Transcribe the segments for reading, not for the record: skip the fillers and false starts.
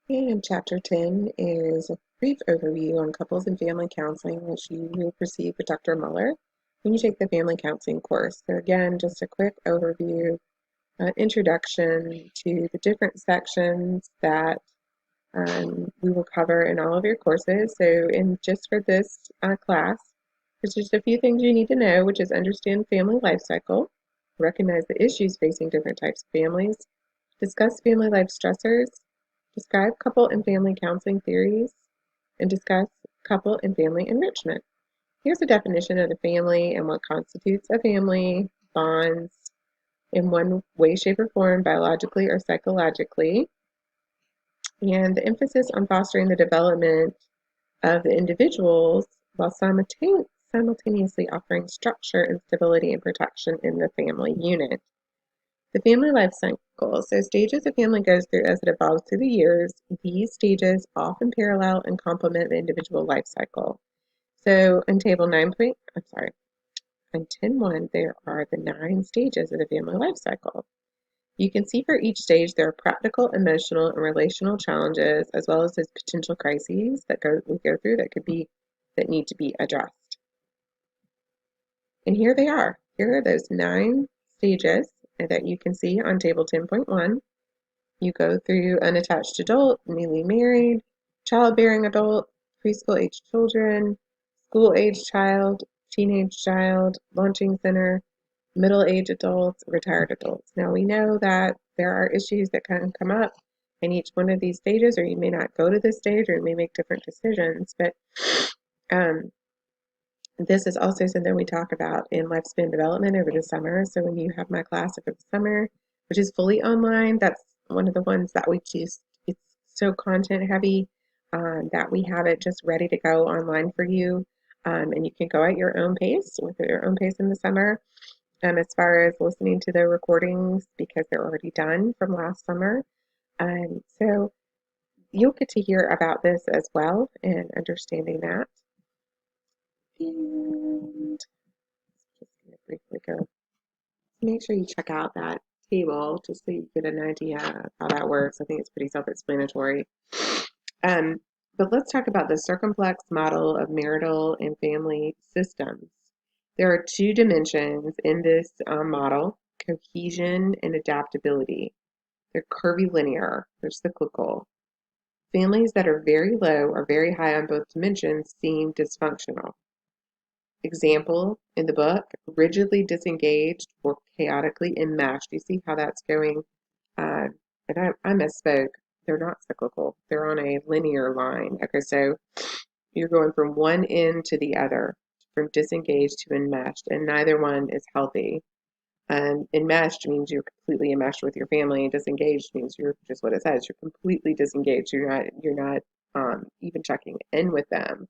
And Chapter 10 is a brief overview on couples and family counseling, which you will receive with Dr. Muller when you take the family counseling course. So again, just a quick overview, introduction to the different sections that we will cover in all of your courses. So just for this class, there's just a few things you need to know, which is understand family life cycle, recognize the issues facing different types of families, discuss family life stressors, describe couple and family counseling theories, and discuss couple and family enrichment. Here's a definition of the family and what constitutes a family, bonds in one way, shape, or form, biologically or psychologically, and the emphasis on fostering the development of the individuals while simultaneously offering structure and stability and protection in the family unit. The family life cycle. So stages a family goes through as it evolves through the years. These stages often parallel and complement the individual life cycle. So in table 9 point, I'm sorry, in 10.1, there are the 9 stages of the family life cycle. You can see for each stage there are practical, emotional, and relational challenges, as well as those potential crises that we go through that need to be addressed. And here they are. Here are those 9 stages that you can see on table 10.1. You go through unattached adult, newly married, childbearing adult, preschool age children, school age child, teenage child, launching center, middle age adults, retired adults. Now we know that there are issues that can come up in each one of these stages, or you may not go to this stage, or you may make different decisions. But um, this is also something we talk about in lifespan development over the summer. So when you have my class over the summer, which is fully online, that's one of the ones that we choose. It's so content heavy that we have it just ready to go online for you. And you can go at your own pace, with your own pace in the summer, as far as listening to the recordings because they're already done from last summer. So you'll get to hear about this as well and understanding that. And just going to briefly go. Make sure you check out that table just so you get an idea of how that works. I think it's pretty self-explanatory. Um, but let's talk about the Circumflex model of marital and family systems. There are 2 dimensions in this model, cohesion and adaptability. They're curvilinear, they're cyclical. Families that are very low or very high on both dimensions seem dysfunctional. Example in the book, rigidly disengaged or chaotically enmeshed. You see how that's going? Uh, and I misspoke. They're not cyclical. They're on a linear line. Okay, so you're going from one end to the other, from disengaged to enmeshed, and neither one is healthy. Enmeshed means you're completely enmeshed with your family. Disengaged means you're just what it says. You're completely disengaged. You're not even checking in with them.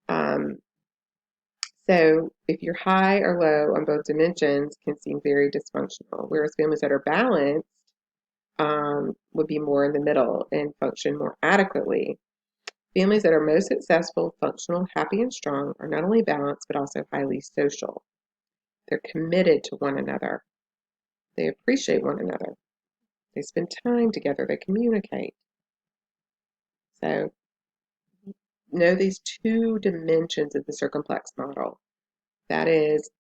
Um, So if you're high or low on both dimensions can seem very dysfunctional, whereas families that are balanced would be more in the middle and function more adequately. Families that are most successful, functional, happy, and strong are not only balanced but also highly social. They're committed to one another. They appreciate one another. They spend time together. They communicate. So know these 2 dimensions of the circumflex model. That is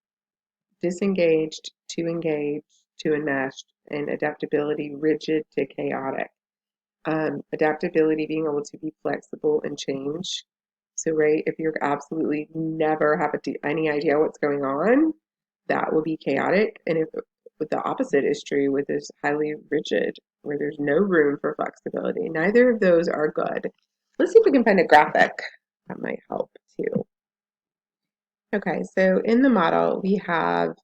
disengaged to engaged to enmeshed, and adaptability rigid to chaotic. Adaptability being able to be flexible and change. So, right, if you're absolutely never have any idea what's going on, that will be chaotic. And if the opposite is true with this highly rigid, where there's no room for flexibility, neither of those are good. Let's see if we can find a graphic that might help too. Okay, so in the model, we have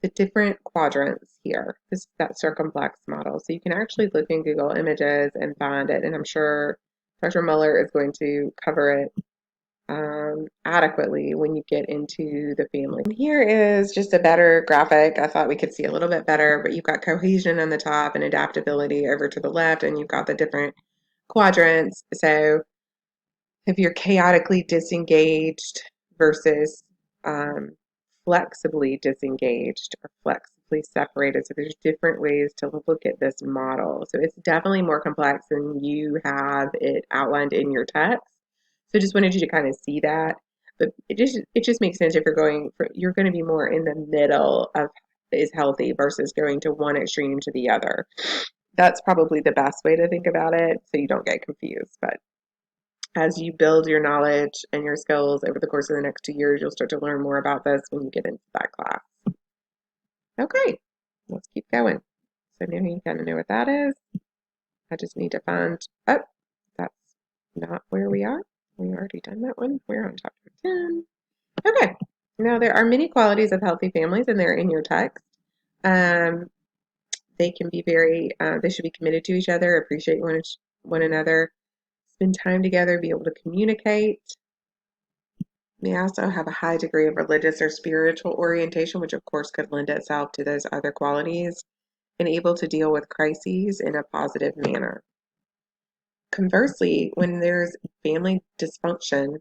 the different quadrants here. This is that circumflex model. So you can actually look in Google Images and find it, and I'm sure Dr. Muller is going to cover it adequately when you get into the family. And here is just a better graphic. I thought we could see a little bit better, but you've got cohesion on the top and adaptability over to the left, and you've got the different quadrants. So if you're chaotically disengaged versus um, flexibly disengaged or biologically separated. So there's different ways to look at this model. So it's definitely more complex than you have it outlined in your text. So just wanted you to kind of see that. But it just makes sense if you're going to be more in the middle of is healthy versus going to one extreme to the other. That's probably the best way to think about it so you don't get confused. But as you build your knowledge and your skills over the course of the next 2 years, you'll start to learn more about this when you get into that class. Okay, let's keep going. So now you kind of know what that is. I just need to find, oh, that's not where we are. We already done that one. We're on chapter 10. Okay, now there are many qualities of healthy families and they're in your text. Um, they can be they should be committed to each other, appreciate one another, spend time together, be able to communicate. They also have a high degree of religious or spiritual orientation, which of course could lend itself to those other qualities, and able to deal with crises in a positive manner. Conversely, when there's family dysfunction,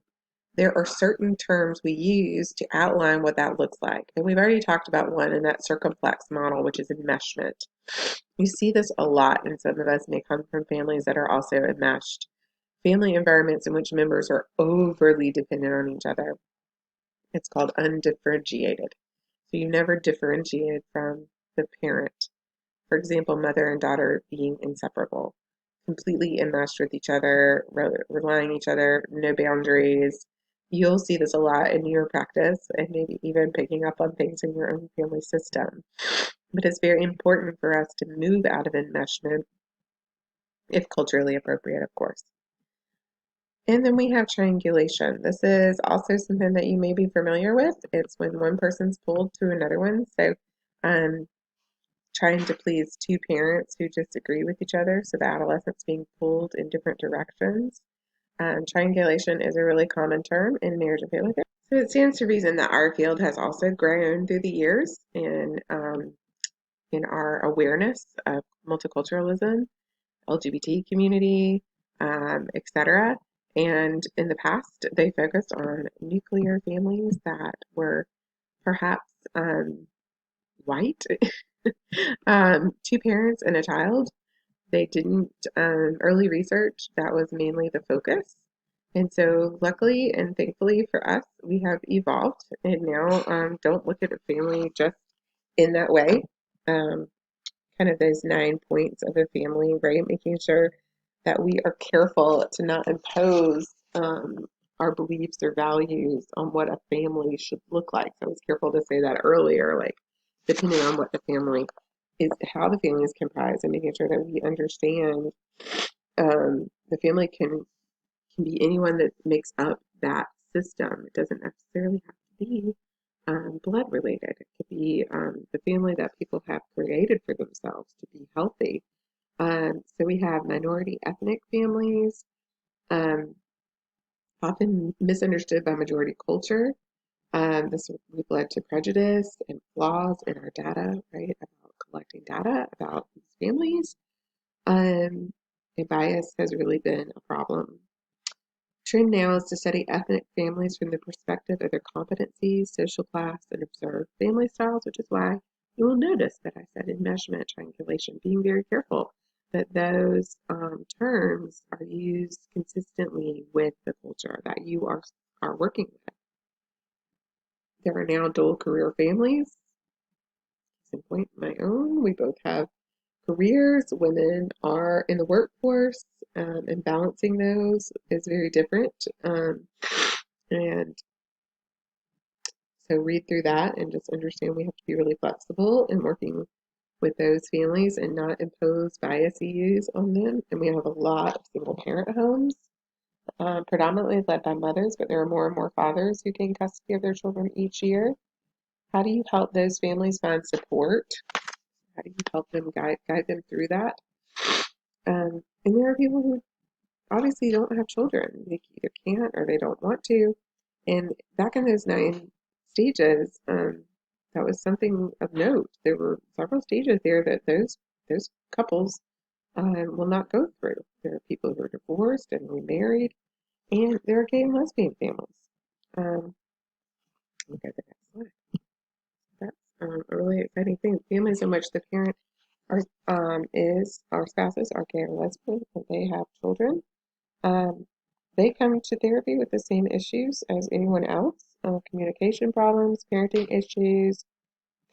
there are certain terms we use to outline what that looks like. And we've already talked about one, and that's Circuflex Model, which is enmeshment. You see this a lot, and some of us may come from families that are also enmeshed. Family environments in which members are overly dependent on each other. It's called undifferentiated. So you never differentiate from the parent. For example, mother and daughter being inseparable, completely enmeshed with each other, relying on each other, no boundaries. You'll see this a lot in your practice and maybe even picking up on things in your own family system. But it's very important for us to move out of enmeshment if culturally appropriate, of course. And then we have triangulation. This is also something that you may be familiar with. It's when one person's pulled to another one. So um, trying to please two parents who disagree with each other. So the adolescent's being pulled in different directions. Triangulation is a really common term in marriage and family therapy. So it stands to reason that our field has also grown through the years in our awareness of multiculturalism, LGBT community, etc. And in the past, they focused on nuclear families that were perhaps white, two parents and a child. They didn't, early research, that was mainly the focus. And so, luckily and thankfully for us, we have evolved and now don't look at a family just in that way. Um, Kind of those 9 points of a family, right? Making sure that we are careful to not impose our beliefs or values on what a family should look like. So I was careful to say that earlier, like depending on what the family is, how the family is comprised, and making sure that we understand the family can be anyone that makes up that system. It doesn't necessarily have to be blood related. It could be the family that people have created for themselves to be healthy. So we have minority ethnic families, um, often misunderstood by majority culture. This we've led to prejudice and flaws in our data, right? About collecting data about these families. And bias has really been a problem. Trend now is to study ethnic families from the perspective of their competencies, social class, and observe family styles, which is why you will notice that I said enmeshment, triangulation, being very careful that those terms are used consistently with the culture that you are working with. There are now dual career families. Case in point, my own. We both have careers. Women are in the workforce, and balancing those is very different. And so read through that and just understand we have to be really flexible in working with those families and not impose biases on them. And we have a lot of single parent homes, predominantly led by mothers, but there are more and more fathers who gain custody of their children each year. How do you help those families find support? How do you help them guide them through that? And there are people who obviously don't have children. They either can't or they don't want to. And back in those 9 stages, that was something of note. There were several stages there that those couples will not go through. There are people who are divorced and remarried, and there are gay and lesbian families. Look at the next slide. That's a really exciting thing. Families in which the parent are is our spouses are gay or lesbian and they have children. Um, they come to therapy with the same issues as anyone else: communication problems, parenting issues,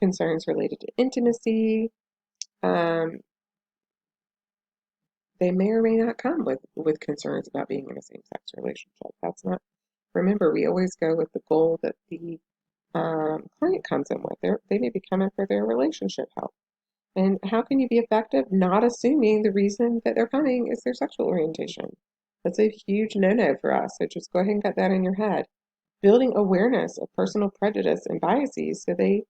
concerns related to intimacy. Um, they may or may not come with concerns about being in a same-sex relationship. That's not. Remember, we always go with the goal that the client comes in with. They may be coming for their relationship help. And how can you be effective not assuming the reason that they're coming is their sexual orientation? That's a huge no-no for us. So just go ahead and get that in your head. Building awareness of personal prejudice and biases so they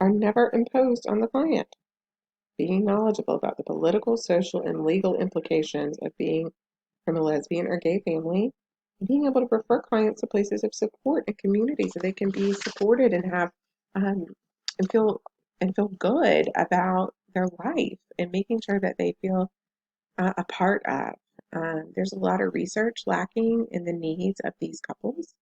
are never imposed on the client. Being knowledgeable about the political, social, and legal implications of being from a lesbian or gay family, and being able to refer clients to places of support and community so they can be supported and have um, and feel good about their life and making sure that they feel a part of. There's a lot of research lacking in the needs of these couples.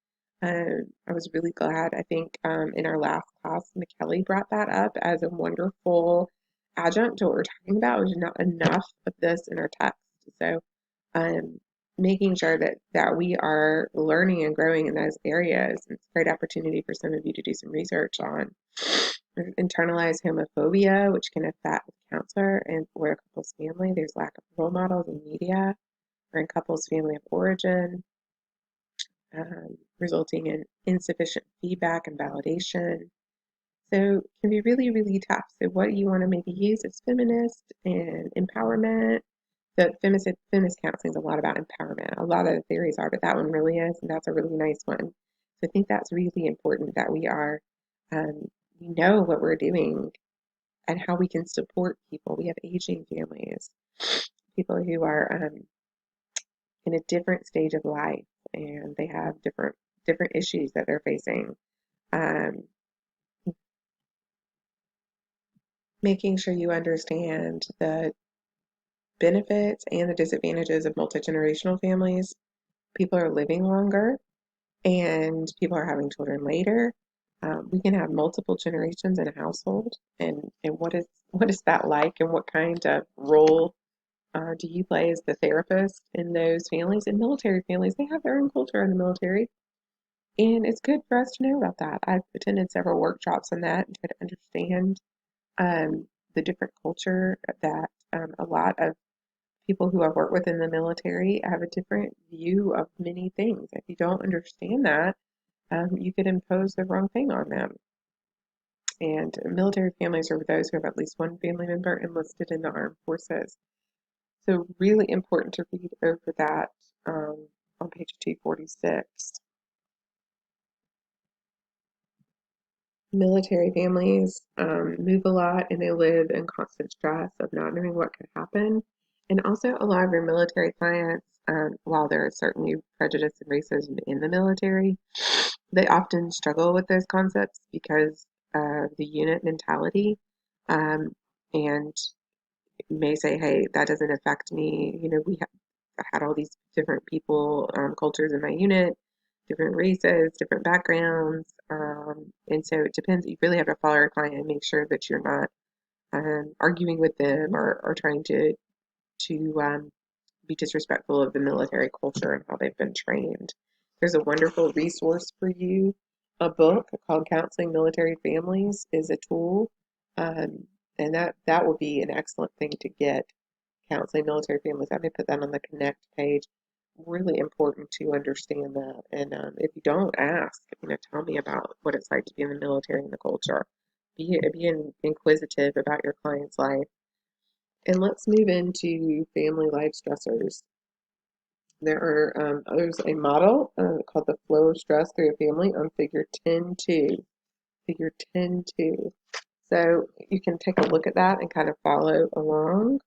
I was really glad, I think, in our last class, McKelly brought that up as a wonderful adjunct to what we're talking about. There's not enough of this in our text. So, um, making sure that we are learning and growing in those areas. It's a great opportunity for some of you to do some research on internalized homophobia, which can affect the counselor and or a couple's family. There's lack of role models in media or in couples' family of origin, resulting in insufficient feedback and validation. So it can be really, really tough. So what do you want to maybe use as feminist and empowerment? The feminist counseling is a lot about empowerment. A lot of the theories are, but that one really is, and that's a really nice one. So I think that's really important that we know what we're doing and how we can support people. We have aging families, people who are in a different stage of life, and they have different issues that they're facing. Um, Making sure you understand the benefits and the disadvantages of multi-generational families. People are living longer, and people are having children later. We can have multiple generations in a household, and what is that like, and what kind of role do you play as the therapist in those families? In military families, they have their own culture in the military, and it's good for us to know about that. I've attended several workshops on that and try to understand the different culture that a lot of people who I've worked with in the military have a different view of many things. If you don't understand that, you could impose the wrong thing on them. And military families are those who have at least one family member enlisted in the armed forces. So really important to read over that on page 246. Military families move a lot and they live in constant stress of not knowing what could happen. And also, a lot of your military clients, while there is certainly prejudice and racism in the military, they often struggle with those concepts because of the unit mentality, um, and may say, hey, that doesn't affect me. You know, I had all these different people, cultures in my unit, different races, different backgrounds. And so it depends. You really have to follow your client and make sure that you're not arguing with them or trying to be disrespectful of the military culture and how they've been trained. There's a wonderful resource for you. A book called Counseling Military Families is a tool, um, and that will be an excellent thing to get. Counseling Military Families. I may put that on the Connect page. Really important to understand that. And if you don't ask, tell me about what it's like to be in the military and the culture. Be inquisitive about your client's life. And let's move into family life stressors. There's a model called the flow of stress through a family on figure 10.2. Figure 10.2. So you can take a look at that and kind of follow along.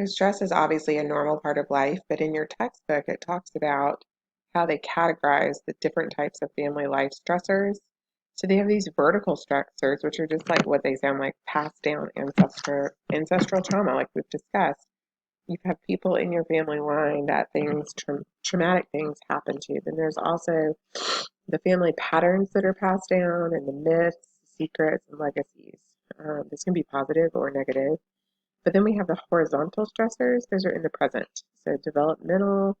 Stress is obviously a normal part of life, but in your textbook, it talks about how they categorize the different types of family life stressors. So they have these vertical stressors, which are just like what they sound like, passed down ancestral trauma, like we've discussed. You've had people in your family line that traumatic things happen to. Then there's also the family patterns that are passed down and the myths. secrets, and legacies. This can be positive or negative. But then we have the horizontal stressors. Those are in the present. So developmental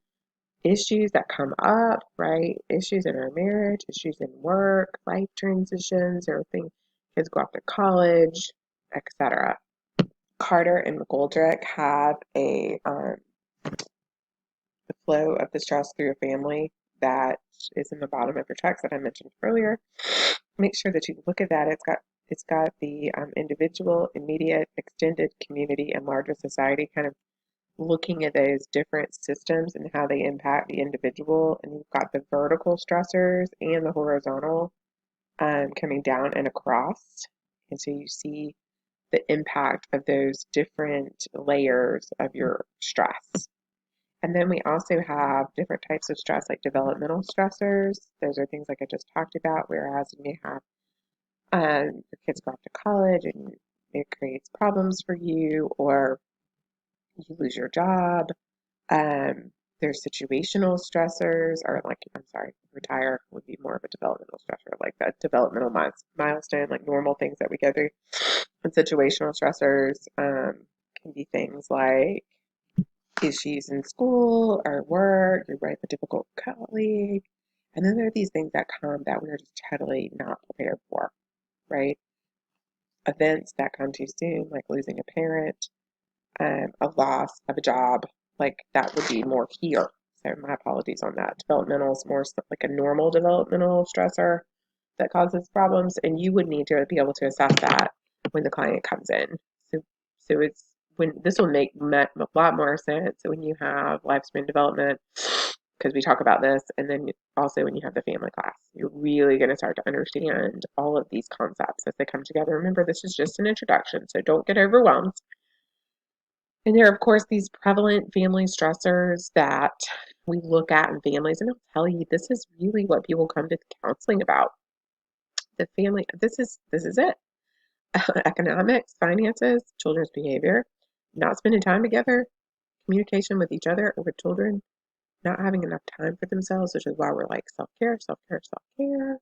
issues that come up, right? Issues in our marriage, issues in work, life transitions, or things kids go off to college, etc. Carter and McGoldrick have the flow of the stress through your family that is in the bottom of your text that I mentioned earlier. Make sure that you look at that. It's got the individual, immediate, extended community, and larger society kind of looking at those different systems and how they impact the individual. And you've got the vertical stressors and the horizontal coming down and across. And so you see the impact of those different layers of your stress. And then we also have different types of stress, like developmental stressors. Those are things like I just talked about, whereas you may have your kids go off to college and it creates problems for you, or you lose your job. There's situational stressors, or like, I'm sorry, retire would be more of a developmental stressor, like that developmental milestone, like normal things that we go through. And situational stressors can be things like issues in school or work, you write a difficult colleague. And then there are these things that come that we're just totally not prepared for, right? Events that come too soon, like losing a parent, a loss of a job, like that would be more here. So my apologies on that. Developmental is more like a normal developmental stressor that causes problems, and you would need to be able to assess that when the client comes in. So, so it's when this will make a lot more sense when you have lifespan development, because we talk about this, and then also when you have the family class, you're really going to start to understand all of these concepts as they come together. Remember, this is just an introduction, so don't get overwhelmed. And there are, of course, these prevalent family stressors that we look at in families, and I'll tell you, this is really what people come to counseling about. The family, this is it. Economics, finances, children's behavior, not spending time together, communication with each other or with children, not having enough time for themselves, which is why we're like self-care, self-care, self-care,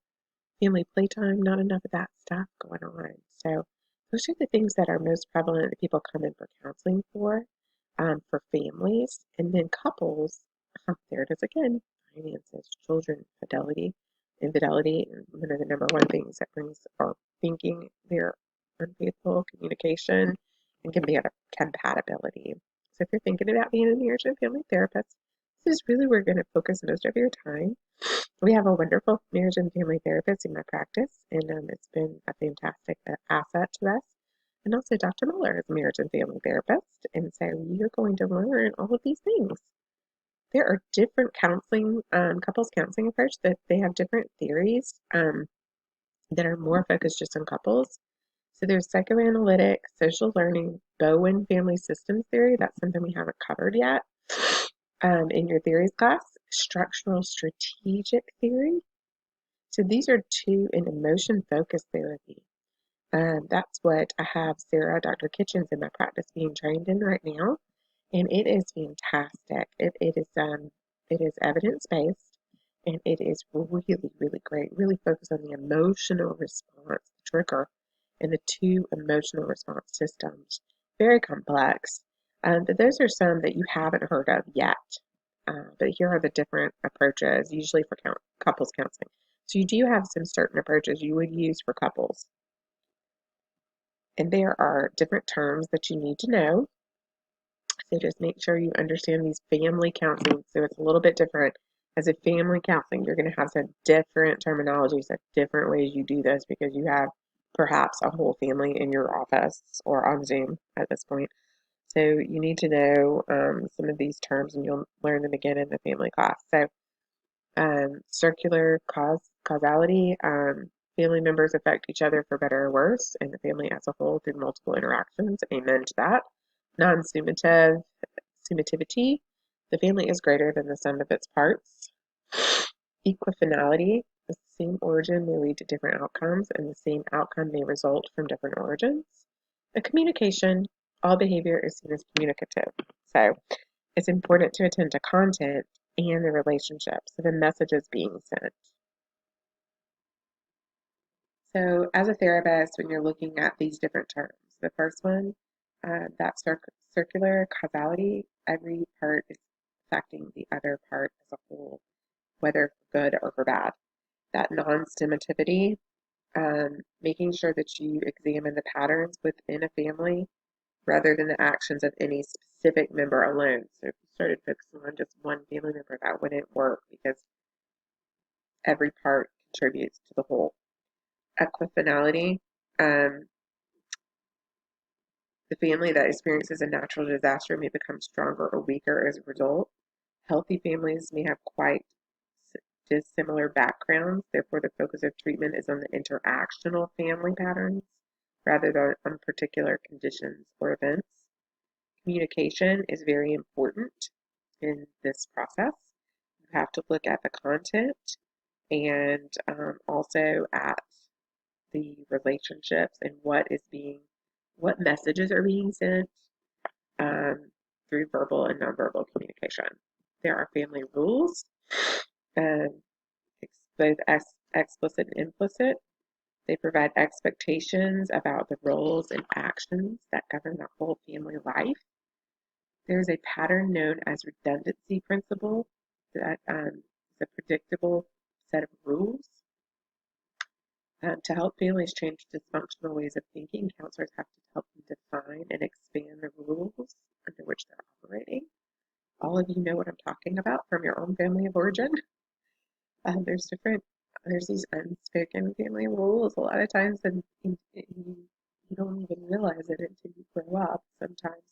family playtime, not enough of that stuff going on. So those are the things that are most prevalent that people come in for counseling for families. And then couples, there it is again, finances, children, fidelity, infidelity, and one of the number one things that brings our thinking they're unfaithful communication and compatibility. So if you're thinking about being a marriage and family therapist, this is really where you're going to focus most of your time. We have a wonderful marriage and family therapist in my practice, and it's been a fantastic asset to us. And also, Dr. Muller is a marriage and family therapist, and so you're going to learn all of these things. There are different counseling, couples counseling approach that they have different theories that are more focused just on couples. So there's psychoanalytic, social learning, Bowen family systems theory. That's something we haven't covered yet in your theories class. Structural strategic theory. So these are two in emotion-focused therapy. That's what I have Sarah, Dr. Kitchens in my practice being trained in right now, and it is fantastic. It is evidence-based, and it is really, really great. Really focused on the emotional response, the trigger, and the two emotional response systems. Very complex, but those are some that you haven't heard of yet. But here are the different approaches, usually for couples counseling. So you do have some certain approaches you would use for couples. And there are different terms that you need to know. So just make sure you understand these family counseling. So it's a little bit different. As a family counseling, you're going to have some different terminologies, some different ways you do this because you have perhaps a whole family in your office or on Zoom at this point. So you need to know some of these terms, and you'll learn them again in the family class. So circular causality, family members affect each other for better or worse, and the family as a whole through multiple interactions. Amen to that. Non-summativity, the family is greater than the sum of its parts. Equifinality, the same origin may lead to different outcomes, and the same outcome may result from different origins. A communication, all behavior is seen as communicative. So it's important to attend to content and the relationship, so the message is being sent. So, as a therapist, when you're looking at these different terms, the first one, that circular causality, every part is affecting the other part as a whole, whether for good or for bad. That non-stimmativity, making sure that you examine the patterns within a family rather than the actions of any specific member alone. So, if you started focusing on just one family member, that wouldn't work because every part contributes to the whole. Equifinality. Um, the family that experiences a natural disaster may become stronger or weaker as a result. Healthy families may have quite dissimilar backgrounds, therefore, the focus of treatment is on the interactional family patterns rather than on particular conditions or events. Communication is very important in this process. You have to look at the content and also at the relationships and what messages are being sent um, through verbal and nonverbal communication. There are family rules, um, both explicit and implicit. They provide expectations about the roles and actions that govern the whole family life. There is a pattern known as redundancy principle that is a predictable set of rules. To help families change dysfunctional ways of thinking, counselors have to help them define and expand the rules under which they're operating. All of you know what I'm talking about from your own family of origin. There's there's these unspoken family rules a lot of times, and you don't even realize it until you grow up sometimes.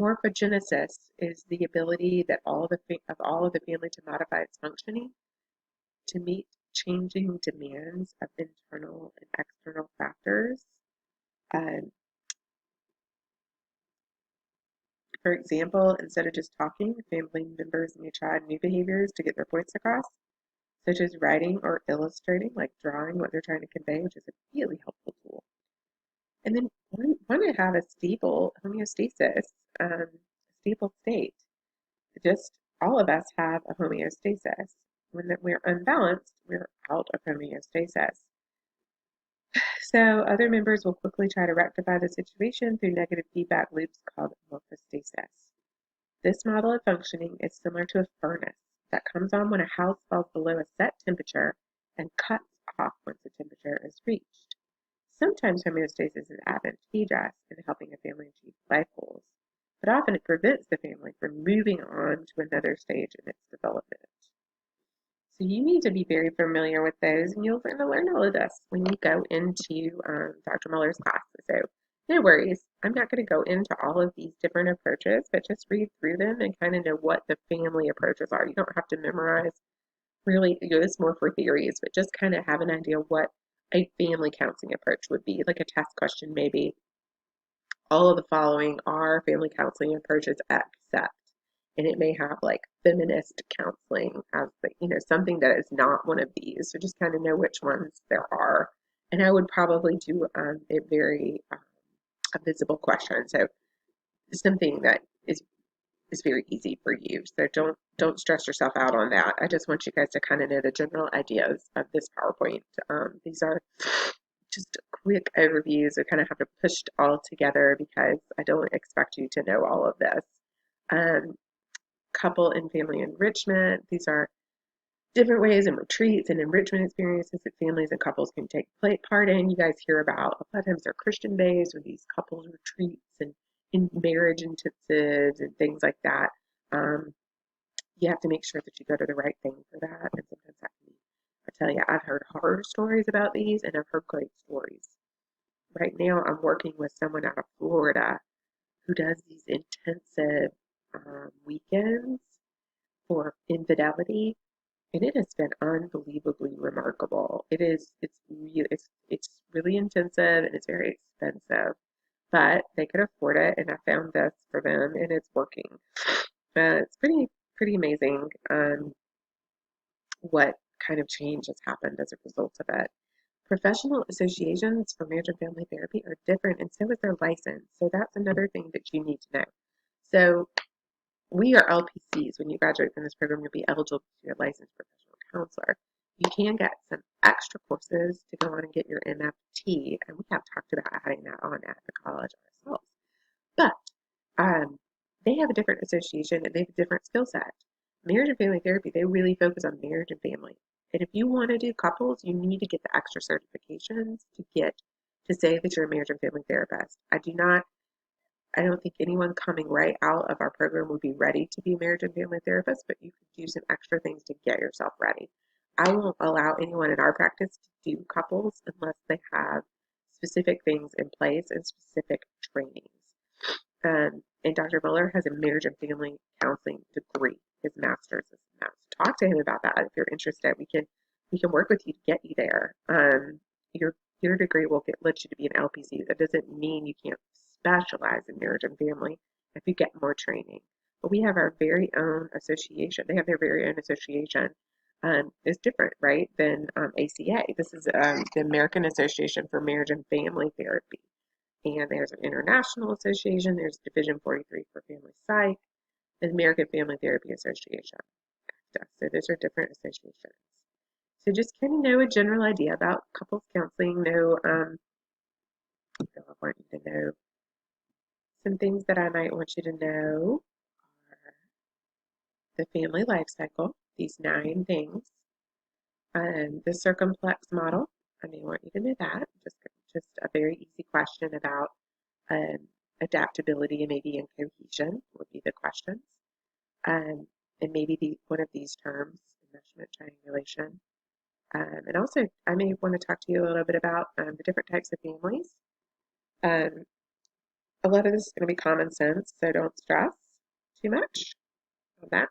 Morphogenesis is the ability that all of the family to modify its functioning to meet changing demands of internal and external factors. Um, for example, instead of just talking, family members may try new behaviors to get their points across, such as writing or illustrating, like drawing what they're trying to convey, which is a really helpful tool. And then we want to have a stable homeostasis, stable state. Just all of us have a homeostasis. When we're unbalanced, we're out of homeostasis. So other members will quickly try to rectify the situation through negative feedback loops called morphostasis. This model of functioning is similar to a furnace that comes on when a house falls below a set temperature and cuts off once the temperature is reached. Sometimes homeostasis is advantageous in helping a family achieve life goals, but often it prevents the family from moving on to another stage in its development. So you need to be very familiar with those, and you're going to learn all of this when you go into Dr. Muller's class. So no worries. I'm not going to go into all of these different approaches, but just read through them and kind of know what the family approaches are. You don't have to memorize really, this more for theories, but just kind of have an idea what a family counseling approach would be, like a test question maybe. All of the following are family counseling approaches except, and it may have like feminist counseling as the, something that is not one of these. So just kind of know which ones there are. And I would probably do a very a visible question. So something that is very easy for you. So don't stress yourself out on that. I just want you guys to kind of know the general ideas of this PowerPoint. These are just quick overviews. I kind of have to push it all together because I don't expect you to know all of this. Um, Couple and family enrichment. These are different ways and retreats and enrichment experiences that families and couples can take part in. You guys hear about a lot of times they're Christian based or these couples retreats and in marriage intensives and things like that. Um, you have to make sure that you go to the right thing for that. And sometimes that can be, I tell you, I've heard horror stories about these and I've heard great stories. Right now, I'm working with someone out of Florida who does these intensive weekends for infidelity, and it has been unbelievably remarkable. It's really intensive and it's very expensive, but they could afford it, and I found this for them, and it's working. It's pretty amazing what kind of change has happened as a result of it. Professional associations for marriage and family therapy are different, and so is their license. So that's another thing that you need to know. So we are LPCs. When you graduate from this program, you'll be eligible to be a licensed professional counselor. You can get some extra courses to go on and get your MFT, and we have talked about adding that on at the college ourselves. But um, they have a different association and they have a different skill set. Marriage and family therapy, they really focus on marriage and family. And if you want to do couples, you need to get the extra certifications to get to say that you're a marriage and family therapist. I don't think anyone coming right out of our program would be ready to be a marriage and family therapist, but you could do some extra things to get yourself ready. I won't allow anyone in our practice to do couples unless they have specific things in place and specific trainings. And Dr. Muller has a marriage and family counseling degree. His master's is in that. So talk to him about that if you're interested. We can work with you to get you there. Your your degree will let you to be an LPC. That doesn't mean you can't specialize in marriage and family if you get more training. But we have our very own association. They have their very own association. It's different, right, than ACA. This is the American Association for Marriage and Family Therapy. And there's an international association. There's Division 43 for Family Psych, and American Family Therapy Association. So those are different associations. So just kind of know a general idea about couples counseling. I want you to know some things that I might want you to know are the family life cycle, these 9 things, the circumflex model. I may want you to know that. Just a very easy question about um, adaptability and maybe in cohesion would be the questions. And maybe one of these terms, enmeshment triangulation. And also, I may want to talk to you a little bit about the different types of families. Um, a lot of this is going to be common sense, so don't stress too much on that.